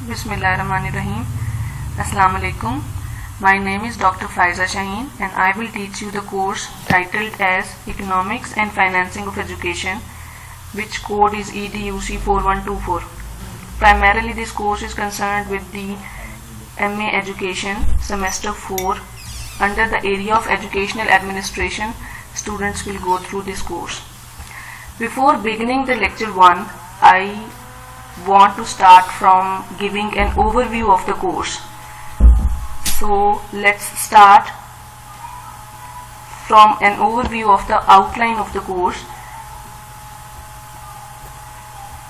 Bismillahirrahmanirrahim. Assalamu alaikum. My name is Dr. Faiza Shaheen and I will teach you the course titled as Economics and Financing of Education, which code is EDUC 4124. Primarily this course is concerned with the MA Education Semester 4. Under the area of Educational Administration, students will go through this course. Before beginning the lecture 1, I want to start from giving an overview of the course. So let's start from an overview of the outline of the course.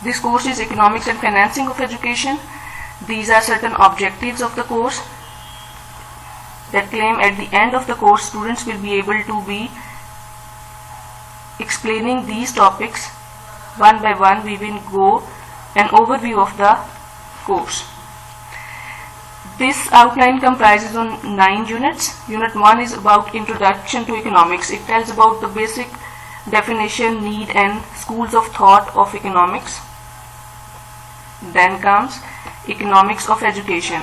This course is Economics and Financing of Education. These are certain objectives of the course that claim at the end of the course students will be able to be explaining these topics one by one. We will go an overview of the course. This outline comprises on 9 units. Unit 1 is about Introduction to Economics. It tells about the basic definition, need and schools of thought of economics. Then comes Economics of Education.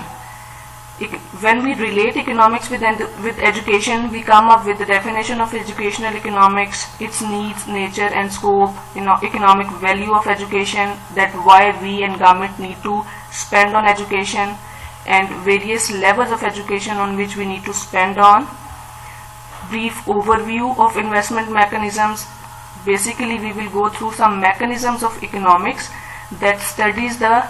When we relate economics with education, we come up with the definition of educational economics, its needs, nature and scope, economic value of education, that why we and government need to spend on education, and various levels of education on which we need to spend on. Brief overview of investment mechanisms. Basically, we will go through some mechanisms of economics that studies the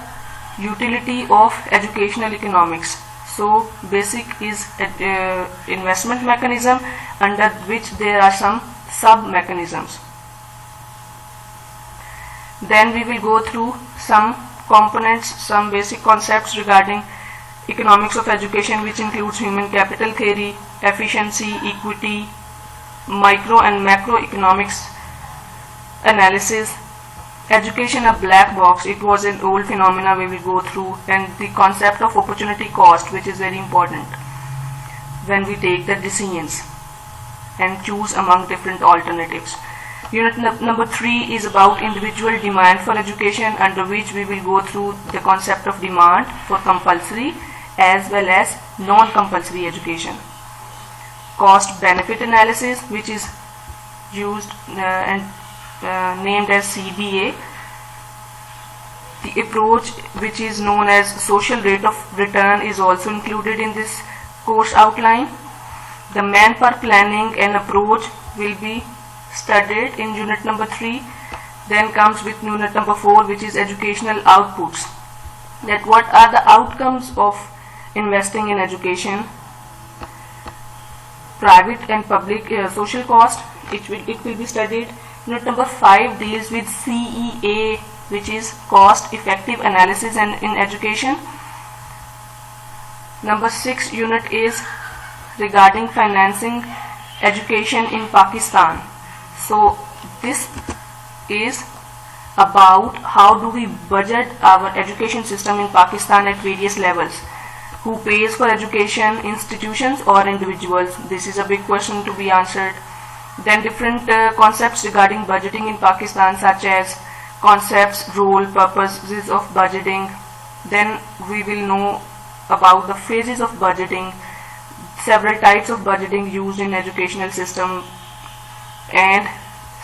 utility of educational economics. So basic is investment mechanism, under which there are some sub mechanisms. Then we will go through some components, some basic concepts regarding economics of education, which includes human capital theory, efficiency, equity, micro and macroeconomics analysis. Education a black box, it was an old phenomena we will go through, and the concept of opportunity cost, which is very important when we take the decisions and choose among different alternatives. Unit number 3 is about individual demand for education, under which we will go through the concept of demand for compulsory as well as non-compulsory education. Cost benefit analysis, which is used and named as CBA. The approach, which is known as social rate of return, is also included in this course outline. The manpower planning and approach will be studied in unit number 3. Then comes with unit number 4, which is educational outputs, that what are the outcomes of investing in education. Private and public social cost, it will be studied. Unit number 5 deals with CEA, which is cost effective analysis in education. Number 6 unit is regarding financing education in Pakistan. So this is about how do we budget our education system in Pakistan at various levels. Who pays for education, institutions or individuals? This is a big question to be answered. Then different concepts regarding budgeting in Pakistan, such as concepts, role, purposes of budgeting. Then we will know about the phases of budgeting, several types of budgeting used in educational system, and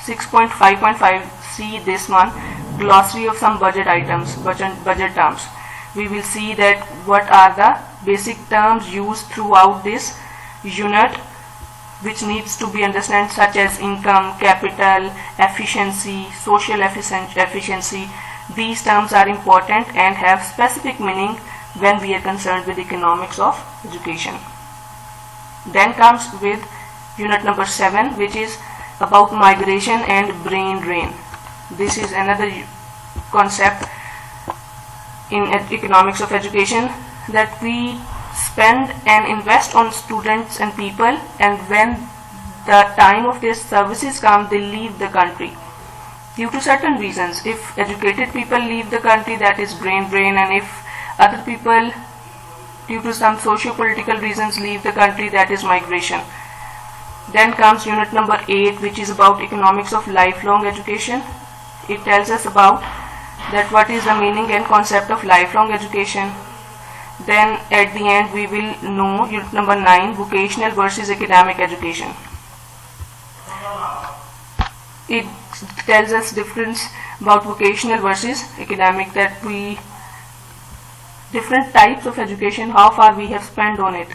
6.5.5 see this one, glossary of some budget items, budget terms. We will see that what are the basic terms used throughout this unit, which needs to be understood, such as income, capital, efficiency, social efficiency. These terms are important and have specific meaning when we are concerned with economics of education. Then comes with unit number 7, which is about migration and brain drain. This is another concept in economics of education, that we spend and invest on students and people, and when the time of their services come, they leave the country due to certain reasons. If educated people leave the country, that is brain drain, and if other people due to some socio-political reasons leave the country, that is migration. Then comes unit number 8, which is about economics of lifelong education. It tells us about that what is the meaning and concept of lifelong education. Then at the end we will know unit number 9, vocational versus academic education. It tells us difference about vocational versus academic, that we different types of education, how far we have spent on it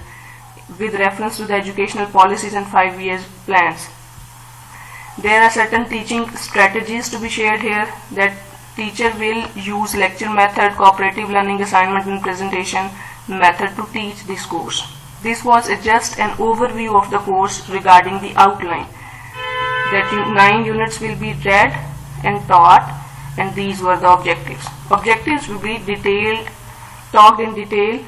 with reference to the educational policies and 5 years plans. There are certain teaching strategies to be shared here, that teacher will use lecture method, cooperative learning, assignment and presentation method to teach this course. This was just an overview of the course regarding the outline, that 9 units will be read and taught, and these were the objectives. Objectives will be talked in detail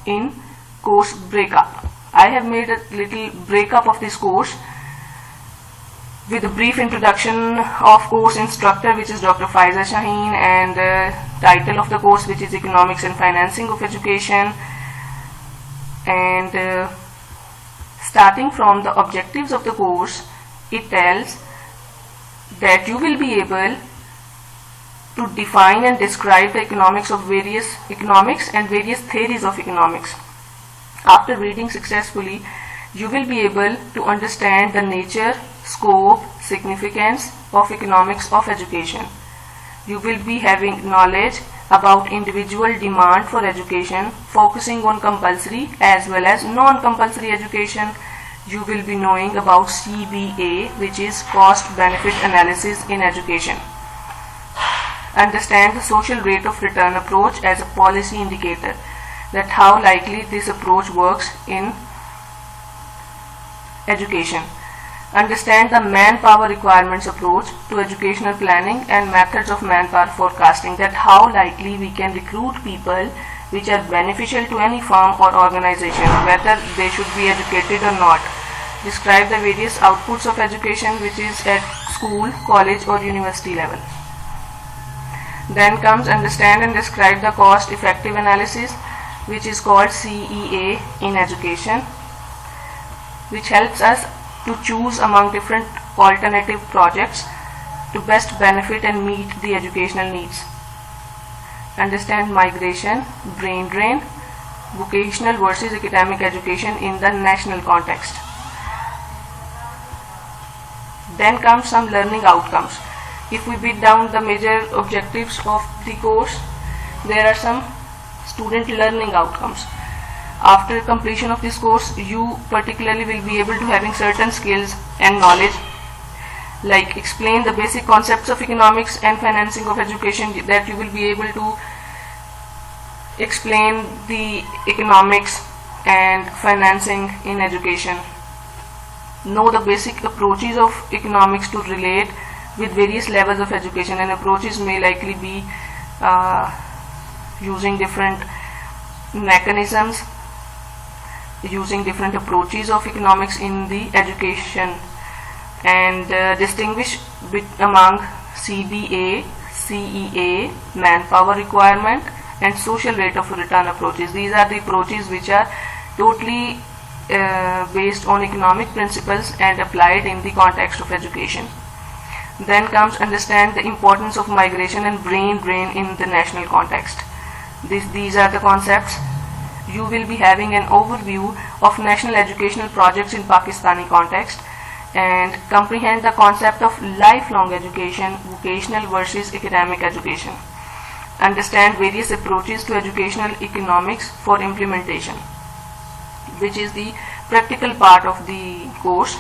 in course breakup. I have made a little breakup of this course with a brief introduction of course instructor, which is Dr. Faiza Shaheen, and title of the course, which is Economics and Financing of Education. And starting from the objectives of the course, it tells that you will be able to define and describe the economics and various theories of economics. After reading successfully, you will be able to understand the nature, scope, significance of economics of education. You will be having knowledge about individual demand for education, focusing on compulsory as well as non-compulsory education. You will be knowing about CBA, which is cost benefit analysis in education. Understand the social rate of return approach as a policy indicator, that how likely this approach works in education. Understand the manpower requirements approach to educational planning and methods of manpower forecasting, that how likely we can recruit people which are beneficial to any firm or organization, whether they should be educated or not. Describe the various outputs of education, which is at school, college or university level. Then comes understand and describe the cost effective analysis, which is called CEA in education, which helps us to choose among different alternative projects to best benefit and meet the educational needs. Understand migration, brain drain, vocational versus academic education in the national context. Then comes some learning outcomes. If we beat down the major objectives of the course, there are some student learning outcomes. After completion of this course, you particularly will be able to having certain skills and knowledge, like explain the basic concepts of economics and financing of education, that you will be able to explain the economics and financing in education. Know the basic approaches of economics to relate with various levels of education, and approaches may likely be using different mechanisms, using different approaches of economics in the education, and distinguish among CBA, CEA, manpower requirement and social rate of return approaches. These are the approaches which are totally based on economic principles and applied in the context of education. Then comes understand the importance of migration and brain drain in the national context. These are the concepts. You will be having an overview of national educational projects in Pakistani context, and comprehend the concept of lifelong education, vocational versus academic education. Understand various approaches to educational economics for implementation, which is the practical part of the course,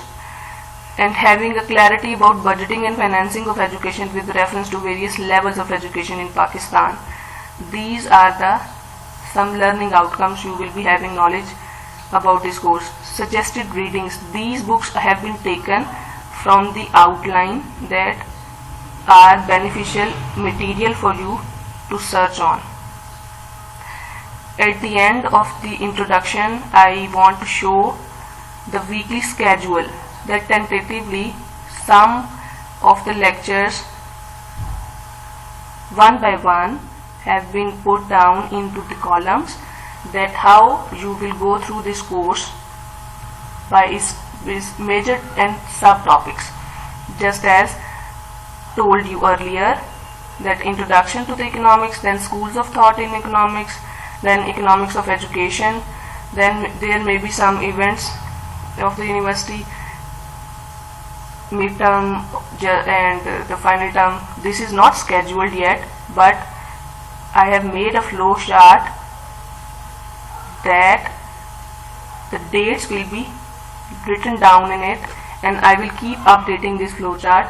and having a clarity about budgeting and financing of education with reference to various levels of education in Pakistan. These are the some learning outcomes. You will be having knowledge about this course. Suggested readings. These books have been taken from the outline that are beneficial material for you to search on. At the end of the introduction, I want to show the weekly schedule, that tentatively some of the lectures one by one have been put down into the columns, that how you will go through this course by its major and subtopics. Just as told you earlier, that introduction to the economics, then schools of thought in economics, then economics of education, then there may be some events of the university, midterm and the final term. This is not scheduled yet, but I have made a flow chart that the dates will be written down in it, and I will keep updating this flow chart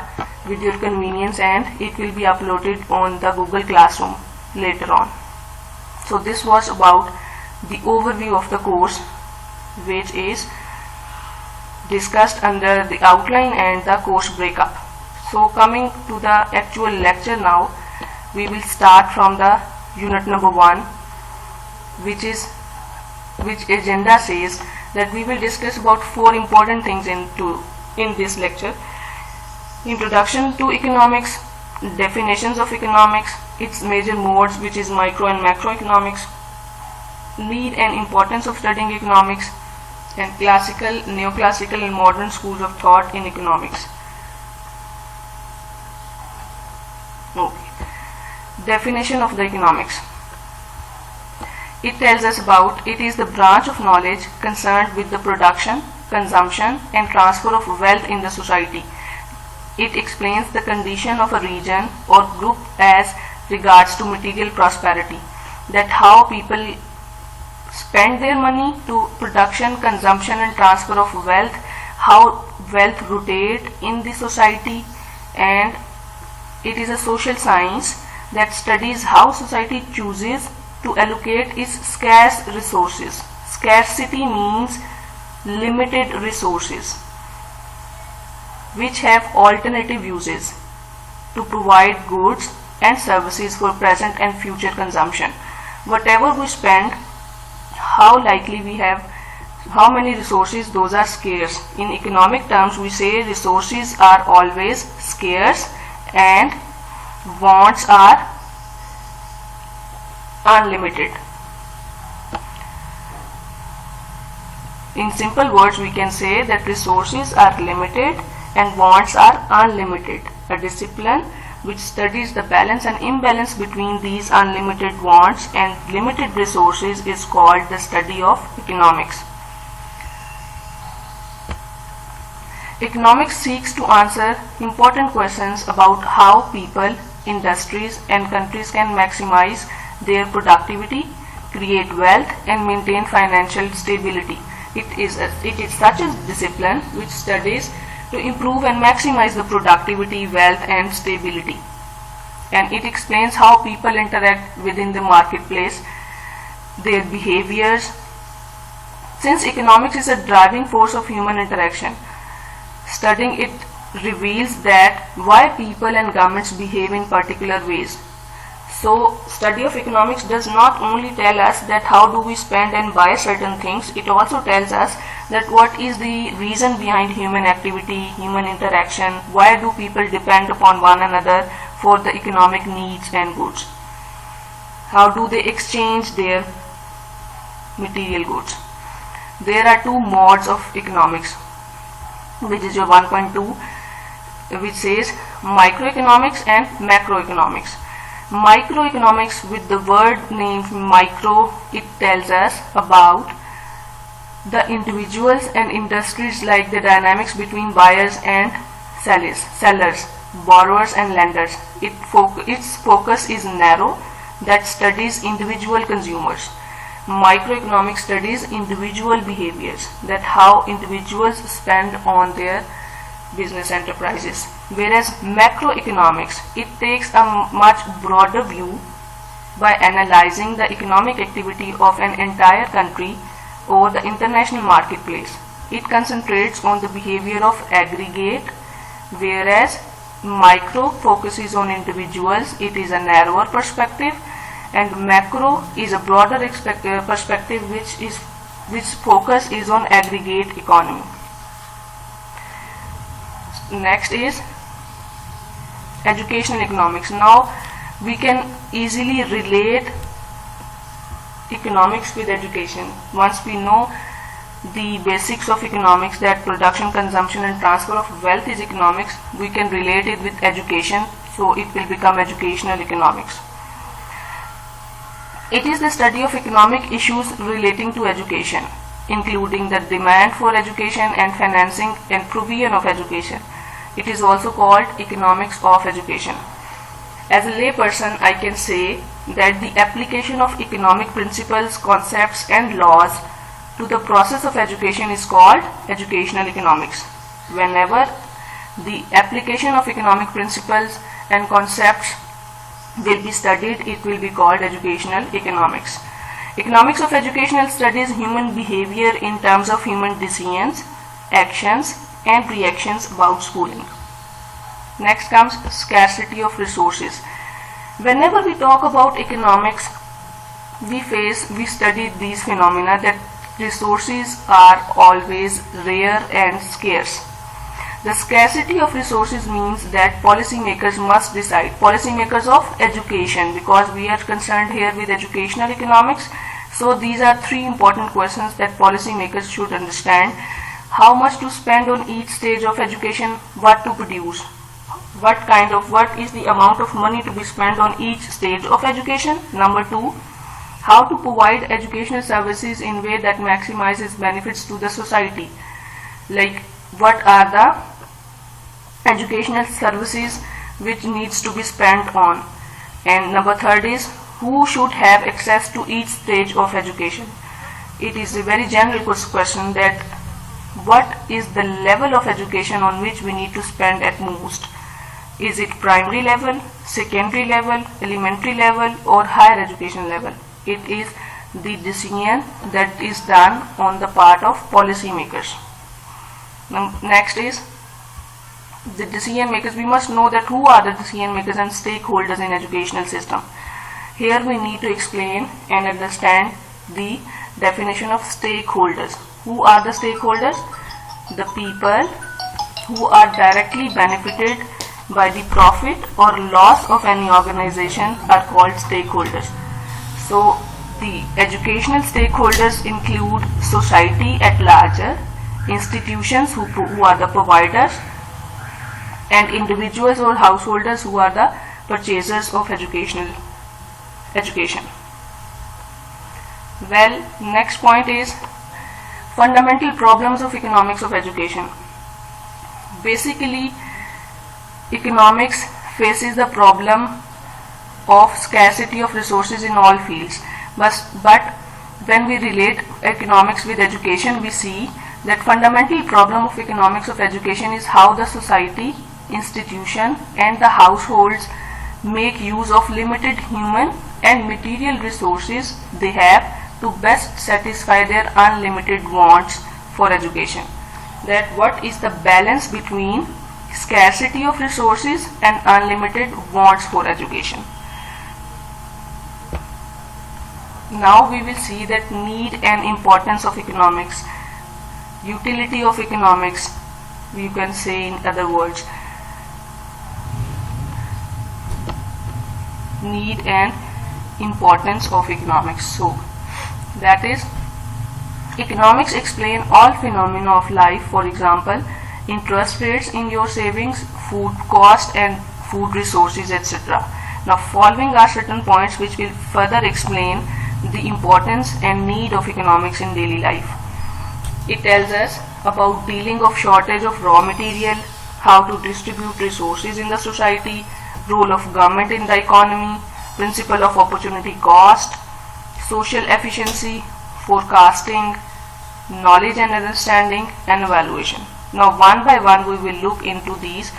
with your convenience, and it will be uploaded on the Google Classroom later on. So this was about the overview of the course, which is discussed under the outline and the course breakup. So coming to the actual lecture now, we will start from the unit number 1, which agenda says that we will discuss about 4 important things in this lecture. Introduction to economics, definitions of economics, its major modes, which is micro and macroeconomics, need and importance of studying economics, and classical, neoclassical and modern schools of thought in economics. Okay. Definition of the economics. It tells us about, it is the branch of knowledge concerned with the production, consumption and transfer of wealth in the society. It explains the condition of a region or group as regards to material prosperity, that how people spend their money to production, consumption and transfer of wealth, how wealth rotate in the society, and it is a social science that studies how society chooses to allocate its scarce resources. Scarcity means limited resources which have alternative uses to provide goods and services for present and future consumption. Whatever we spend, how likely we have, how many resources, those are scarce. In economic terms, we say resources are always scarce and wants are unlimited. In simple words, we can say that resources are limited and wants are unlimited. A discipline which studies the balance and imbalance between these unlimited wants and limited resources is called the study of economics. Economics seeks to answer important questions about how people, industries and countries can maximize their productivity, create wealth and maintain financial stability. It is such a discipline which studies to improve and maximize the productivity, wealth and stability. And it explains how people interact within the marketplace, their behaviors. Since economics is a driving force of human interaction, studying it reveals that why people and governments behave in particular ways. So study of economics does not only tell us that how do we spend and buy certain things, it also tells us that what is the reason behind human activity, human interaction, why do people depend upon one another for the economic needs and goods, how do they exchange their material goods. There are 2 modes of economics, which is your 1.2, which says microeconomics and macroeconomics. Microeconomics, with the word named micro, it tells us about the individuals and industries, like the dynamics between buyers and sellers, borrowers and lenders. Its focus is narrow, that studies individual consumers. Microeconomics studies individual behaviors, that how individuals spend on their business enterprises. Whereas macroeconomics, it takes a much broader view by analyzing the economic activity of an entire country or the international marketplace. It concentrates on the behavior of aggregate, whereas micro focuses on individuals. It is a narrower perspective, and macro is a broader perspective which focus is on aggregate economy. Next is educational economics. Now we can easily relate economics with education. Once we know the basics of economics, that production, consumption and transfer of wealth is economics, we can relate it with education. So it will become educational economics. It is the study of economic issues relating to education, including the demand for education and financing and provision of education. It is also called economics of education. As a layperson, I can say that the application of economic principles, concepts and laws to the process of education is called educational economics. Whenever the application of economic principles and concepts will be studied, it will be called educational economics. Economics of educational studies human behavior in terms of human decisions, actions and reactions about schooling. Next comes scarcity of resources. Whenever we talk about economics, we study these phenomena that resources are always rare and scarce. The scarcity of resources means that policymakers must decide, policymakers of education, because we are concerned here with educational economics. So these are three important questions that policymakers should understand: how much to spend on each stage of education, what to produce, what is the amount of money to be spent on each stage of education. Number two, how to provide educational services in a way that maximizes benefits to the society, like what are the educational services which needs to be spent on. And number third is who should have access to each stage of education. It is a very general question that what is the level of education on which we need to spend at most. Is it primary level, secondary level, elementary level or higher education level? It is the decision that is done on the part of policymakers. Next is the decision makers. We must know that who are the decision makers and stakeholders in educational system. Here we need to explain and understand the definition of stakeholders. Who are the stakeholders? The people who are directly benefited by the profit or loss of any organization are called stakeholders. So the educational stakeholders include society at large, institutions who are the providers, and individuals or householders who are the purchasers of education. Well, next point is fundamental problems of economics of education. Basically, economics faces the problem of scarcity of resources in all fields, but when we relate economics with education, we see that fundamental problem of economics of education is how the society, institution and the households make use of limited human and material resources they have to best satisfy their unlimited wants for education. That what is the balance between scarcity of resources and unlimited wants for education. Now we will see that need and importance of economics, utility of economics, you can say in other words, need and importance of economics. So that is, economics explain all phenomena of life, for example interest rates in your savings, food cost and food resources, etc. Now following are certain points which will further explain the importance and need of economics in daily life. It tells us about dealing of shortage of raw material, how to distribute resources in the society, role of government in the economy, principle of opportunity cost, social efficiency, forecasting, knowledge and understanding and evaluation. Now one by one we will look into these,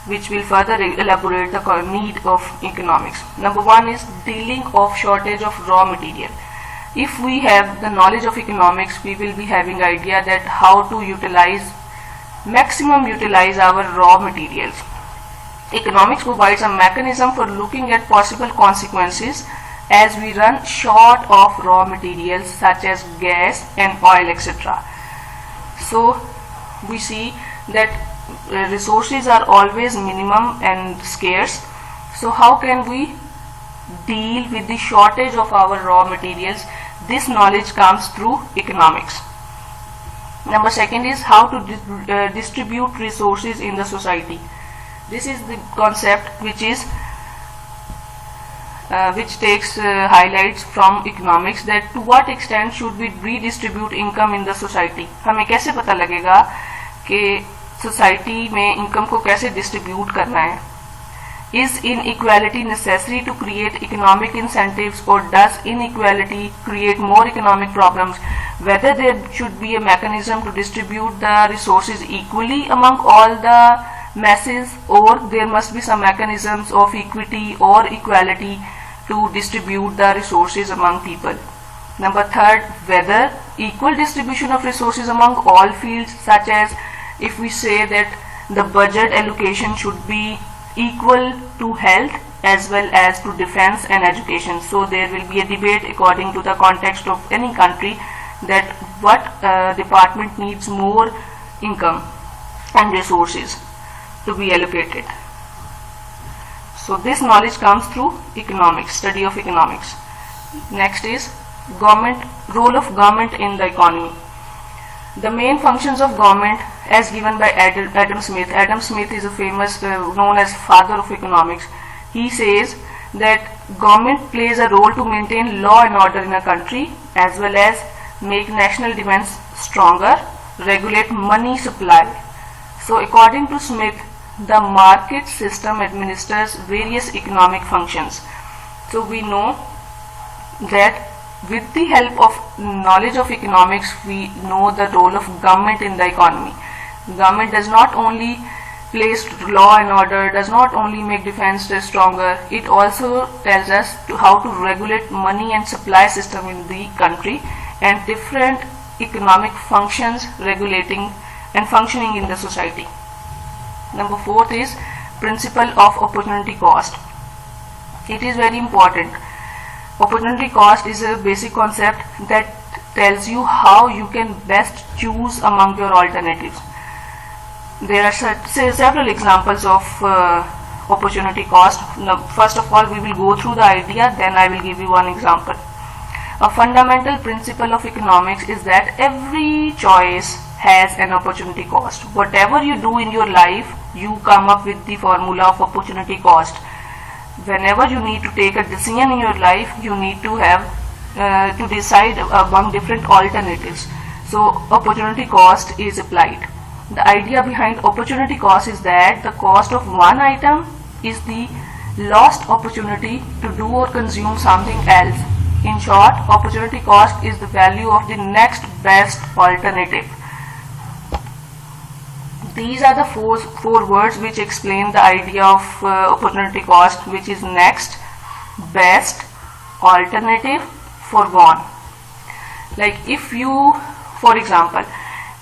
which will further elaborate the need of economics. Number one is dealing of shortage of raw material. If we have the knowledge of economics, we will be having idea that how to maximum utilize our raw materials. Economics provides a mechanism for looking at possible consequences as we run short of raw materials such as gas and oil, etc. So we see that resources are always minimum and scarce. So how can we deal with the shortage of our raw materials? This knowledge comes through economics. Number second is how to distribute resources in the society. This is the concept which takes highlights from economics, that to what extent should we redistribute income in the society. हमें कैसे पता लगेगा कि society में income को कैसे distribute करना है. Is inequality necessary to create economic incentives, or does inequality create more economic problems? Whether there should be a mechanism to distribute the resources equally among all the masses, or there must be some mechanisms of equity or equality to distribute the resources among people. Number third, whether equal distribution of resources among all fields, such as if we say that the budget allocation should be equal to health as well as to defense and education. So there will be a debate according to the context of any country that what department needs more income and resources to be allocated. So this knowledge comes through economics, study of economics. Next is role of government in the economy. The main functions of government as given by Adam Smith. Adam Smith is a famous, known as father of economics. He says that government plays a role to maintain law and order in a country, as well as make national defense stronger, regulate money supply. So according to Smith, the market system administers various economic functions. So we know that with the help of knowledge of economics, we know the role of government in the economy. Government does not only place law and order, does not only make defense stronger, it also tells us how to regulate money and supply system in the country, and different economic functions regulating and functioning in the society. Number fourth is principle of opportunity cost. It is very important. Opportunity cost is a basic concept that tells you how you can best choose among your alternatives. There are several examples of opportunity cost. Now, first of all, we will go through the idea, then I will give you one example. A fundamental principle of economics is that every choice has an opportunity cost. Whatever you do in your life, you come up with the formula of opportunity cost. Whenever you need to take a decision in your life, you need to have to decide among different alternatives. So opportunity cost is applied. The idea behind opportunity cost is that the cost of one item is the lost opportunity to do or consume something else. In short, opportunity cost is the value of the next best alternative. These are the four words which explain the idea of opportunity cost, which is next, best, alternative, foregone. Like if you, for example,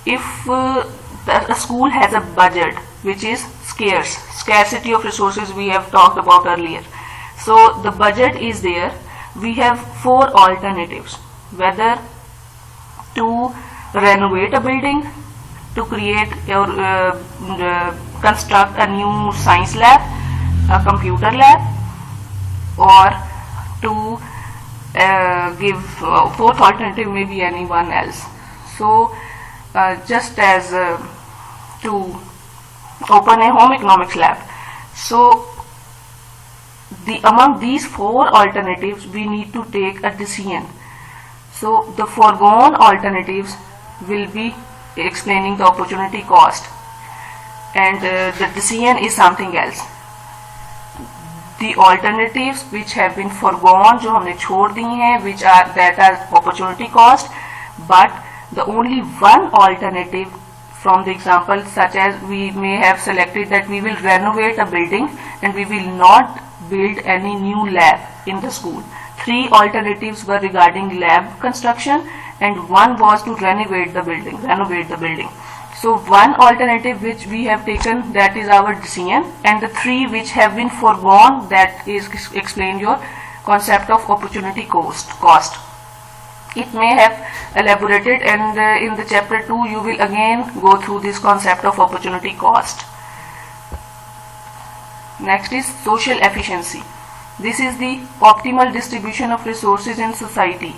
if a school has a budget which is scarcity of resources we have talked about earlier. So the budget is there. We have four alternatives: whether to renovate a building, to create or construct a new science lab, a computer lab, or to give fourth alternative may be anyone else. So just as to open a home economics lab. So among these four alternatives we need to take a decision. So the foregone alternatives will be explaining the opportunity cost, and the decision is something else. The alternatives which have been foregone, जो हमने छोड़ दी हैं, which are opportunity cost, but the only one alternative from the example, such as we may have selected that we will renovate a building and we will not build any new lab in the school. Three alternatives were regarding lab construction, and one was to renovate the building. So one alternative which we have taken, that is our decision, and the three which have been foregone, that is explain your concept of opportunity cost. It may have elaborated, and in the chapter 2 you will again go through this concept of opportunity cost. Next is social efficiency. This is the optimal distribution of resources in society.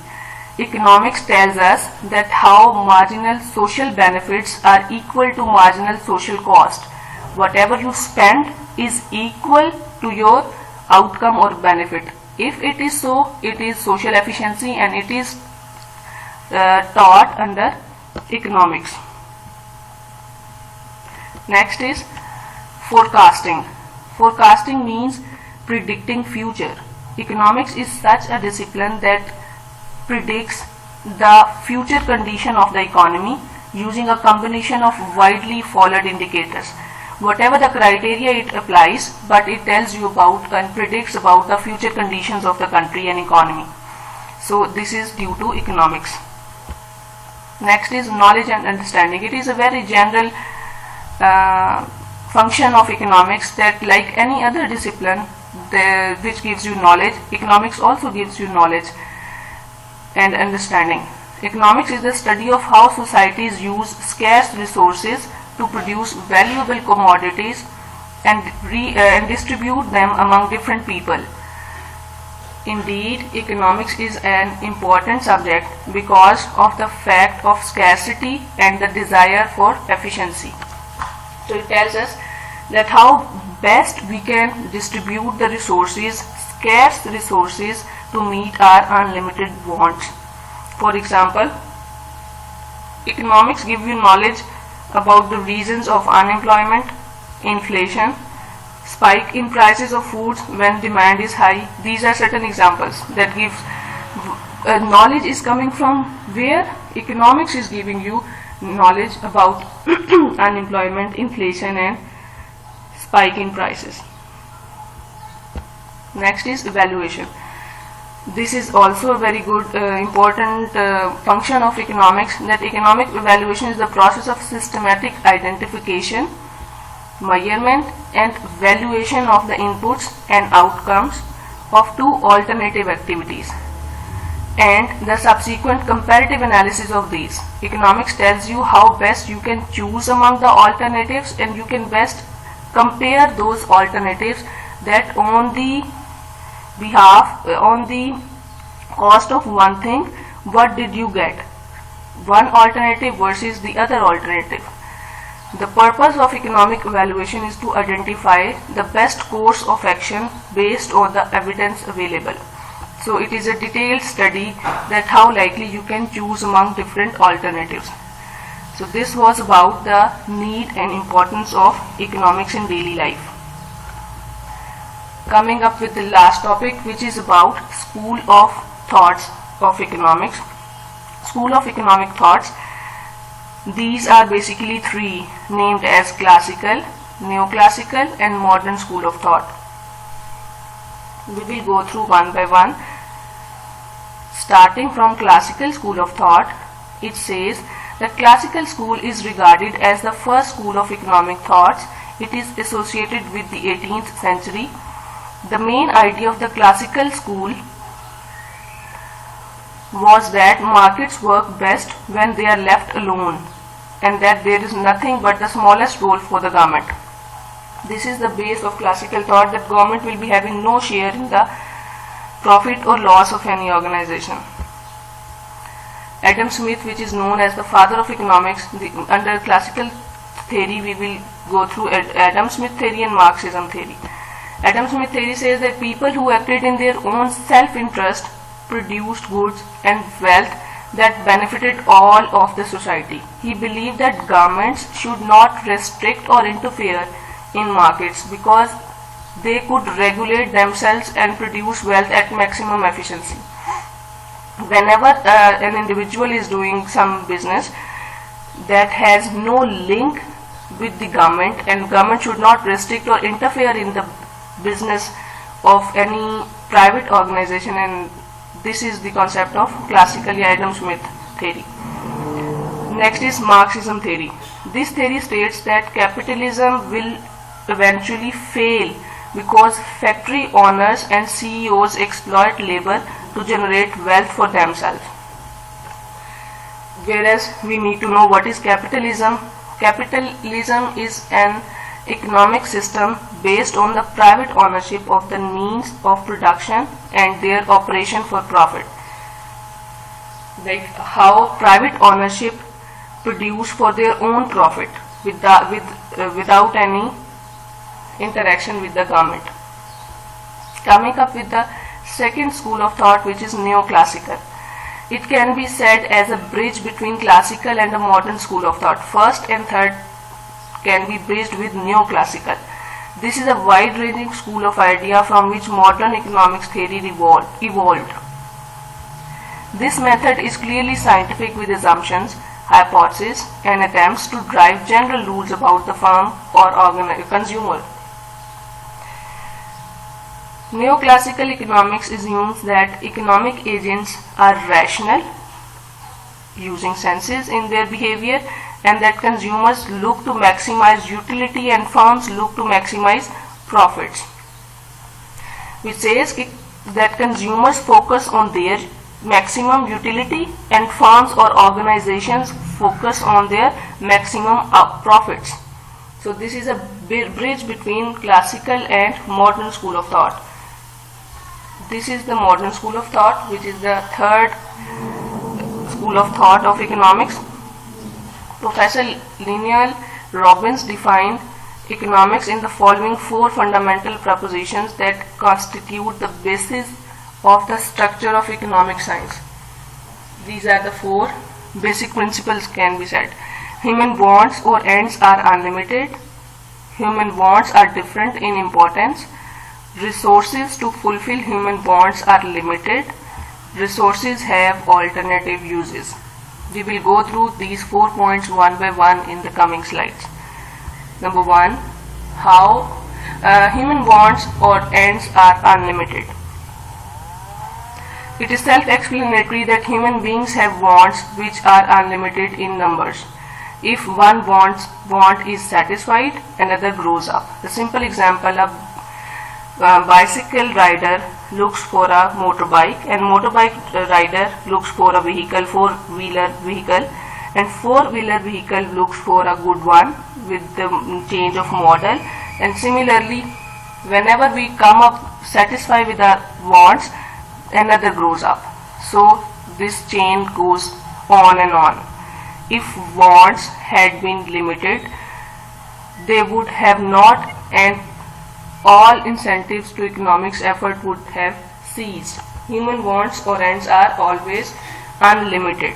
Economics tells us that how marginal social benefits are equal to marginal social cost. whatever you spend is equal to your outcome or benefit. If it is so, it is social efficiency and it is taught under economics. Next is forecasting. Forecasting means predicting future. Economics is such a discipline that predicts the future condition of the economy using a combination of widely followed indicators. Whatever the criteria it applies, but it tells you about and predicts about the future conditions of the country and economy. So this is due to economics. Next is knowledge and understanding. It is a very general function of economics that, like any other discipline which gives you knowledge, economics also gives you knowledge and understanding. Economics is the study of how societies use scarce resources to produce valuable commodities and distribute them among different people. Indeed, economics is an important subject because of the fact of scarcity and the desire for efficiency. So it tells us that how best we can distribute the resources, scarce resources, to meet our unlimited wants. For example, economics give you knowledge about the reasons of unemployment, inflation, spike in prices of foods when demand is high. These are certain examples that gives knowledge is coming from where economics is giving you knowledge about unemployment, inflation and spike in prices. Next is evaluation. This is also a very good important function of economics, that economic evaluation is the process of systematic identification, measurement and valuation of the inputs and outcomes of two alternative activities and the subsequent comparative analysis of these. Economics tells you how best you can choose among the alternatives and you can best compare those alternatives, that on the cost of one thing, what did you get, one alternative versus the other alternative. The purpose of economic evaluation is to identify the best course of action based on the evidence available. So it is a detailed study that how likely you can choose among different alternatives. So this was about the need and importance of economics in daily life. Coming up with the last topic, which is about school of thoughts of economics. School of economic thoughts. These are basically three, named as classical, neoclassical and modern school of thought. We will go through one by one. Starting from classical school of thought, it says that classical school is regarded as the first school of economic thoughts. It is associated with the 18th century. The main idea of the classical school was that markets work best when they are left alone and that there is nothing but the smallest role for the government. This is the base of classical thought, that government will be having no share in the profit or loss of any organization. Adam Smith, which is known as the father of economics, under classical theory we will go through Adam Smith theory and Marxism theory. Adam Smith theory says that people who acted in their own self-interest produced goods and wealth that benefited all of the society. He believed that governments should not restrict or interfere in markets because they could regulate themselves and produce wealth at maximum efficiency. Whenever an individual is doing some business that has no link with the government, and government should not restrict or interfere in the business of any private organization, and this is the concept of classical Adam Smith theory. Next is Marxism theory. This theory states that capitalism will eventually fail because factory owners and CEOs exploit labor to generate wealth for themselves. Whereas we need to know what is capitalism. Capitalism is an economic system based on the private ownership of the means of production and their operation for profit. Like how private ownership produce for their own profit with without any interaction with the government. Coming up with the second school of thought, which is neoclassical. It can be said as a bridge between classical and a modern school of thought. First and third can be bridged with neoclassical. This is a wide-ranging school of idea from which modern economics theory evolved. This method is clearly scientific with assumptions, hypotheses, and attempts to drive general rules about the firm or consumer. Neoclassical economics assumes that economic agents are rational, using senses in their behavior, and that consumers look to maximize utility and firms look to maximize profits. Which says that consumers focus on their maximum utility and firms or organizations focus on their maximum profits. So this is a bridge between classical and modern school of thought. This is the modern school of thought, which is the third school of thought of economics. Professor Lionel Robbins defined economics in the following four fundamental propositions that constitute the basis of the structure of economic science. These are the four basic principles can be said. Human wants or ends are unlimited. Human wants are different in importance. Resources to fulfill human wants are limited. Resources have alternative uses. We will go through these 4 points one by one in the coming slides. Number 1, how human wants or ends are unlimited. It is self-explanatory that human beings have wants which are unlimited in numbers. If one want is satisfied, another grows up. The simple example of bicycle rider looks for a motorbike, and motorbike rider looks for a vehicle, four-wheeler vehicle, and four-wheeler vehicle looks for a good one with the change of model. And similarly, whenever we come up satisfied with our wants, another grows up. So this chain goes on and on. If wants had been limited, they would have not, and all incentives to economics effort would have ceased. Human wants or ends are always unlimited.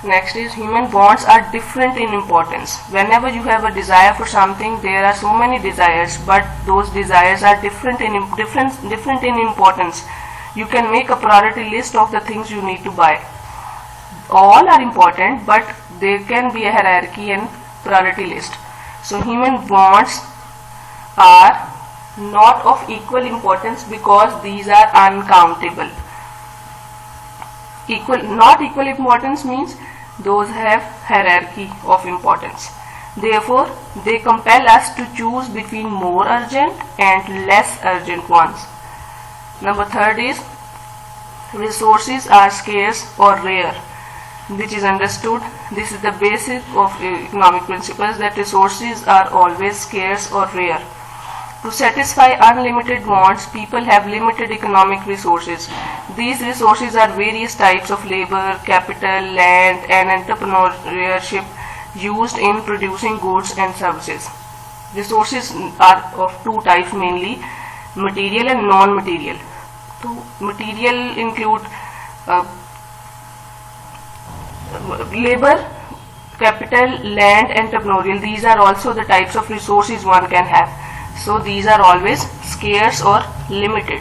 Next is human wants are different in importance. Whenever you have a desire for something, there are so many desires, but those desires are different in importance. You can make a priority list of the things you need to buy. All are important, but there can be a hierarchy and priority list. So human wants are not of equal importance because these are uncountable. Not equal importance means those have hierarchy of importance. Therefore, they compel us to choose between more urgent and less urgent ones. Number 3 is resources are scarce or rare, which is understood. This is the basis of economic principles, that resources are always scarce or rare. To satisfy unlimited wants, people have limited economic resources. These resources are various types of labor, capital, land, and entrepreneurship used in producing goods and services. Resources are of two types mainly, material and non-material. So material include labor, capital, land, entrepreneurial. These are also the types of resources one can have. So these are always scarce or limited.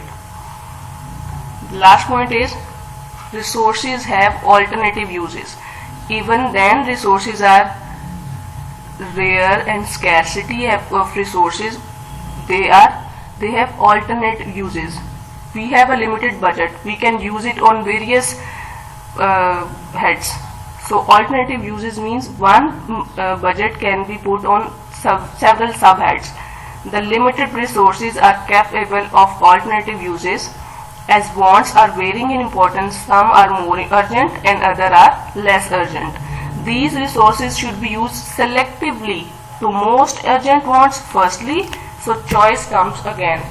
The last point is resources have alternative uses. Even then resources are rare and scarcity of resources, they have alternate uses. We have a limited budget, we can use it on various heads. So alternative uses means one budget can be put on several subheads. The limited resources are capable of alternative uses. As wants are varying in importance, some are more urgent and others are less urgent. These resources should be used selectively to most urgent wants firstly, so choice comes again.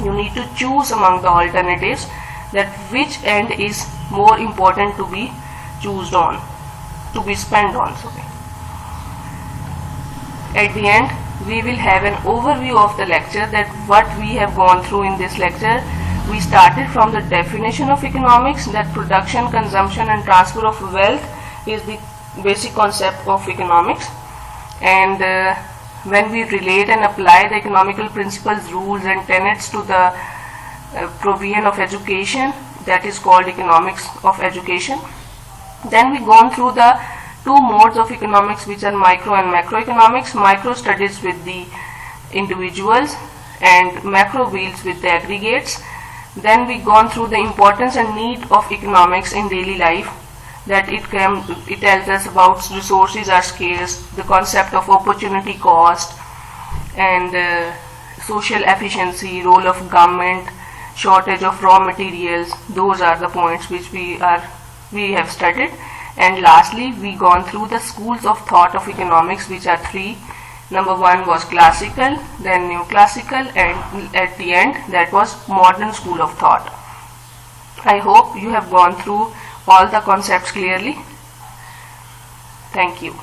You need to choose among the alternatives that which end is more important to be chosen on. to be spent on. Sorry. At the end, we will have an overview of the lecture, that what we have gone through in this lecture. We started from the definition of economics, that production, consumption and transfer of wealth is the basic concept of economics, and when we relate and apply the economical principles, rules and tenets to the provision of education, that is called economics of education. Then we gone through the two modes of economics, which are micro and macroeconomics. Micro studies with the individuals and macro deals with the aggregates. Then we gone through the importance and need of economics in daily life, that it tells us about resources are scarce, the concept of opportunity cost, and social efficiency, role of government, shortage of raw materials. Those are the points which we have studied. And lastly, we gone through the schools of thought of economics, which are three. Number one was classical, then neoclassical, and at the end that was modern school of thought. I hope you have gone through all the concepts clearly. Thank you.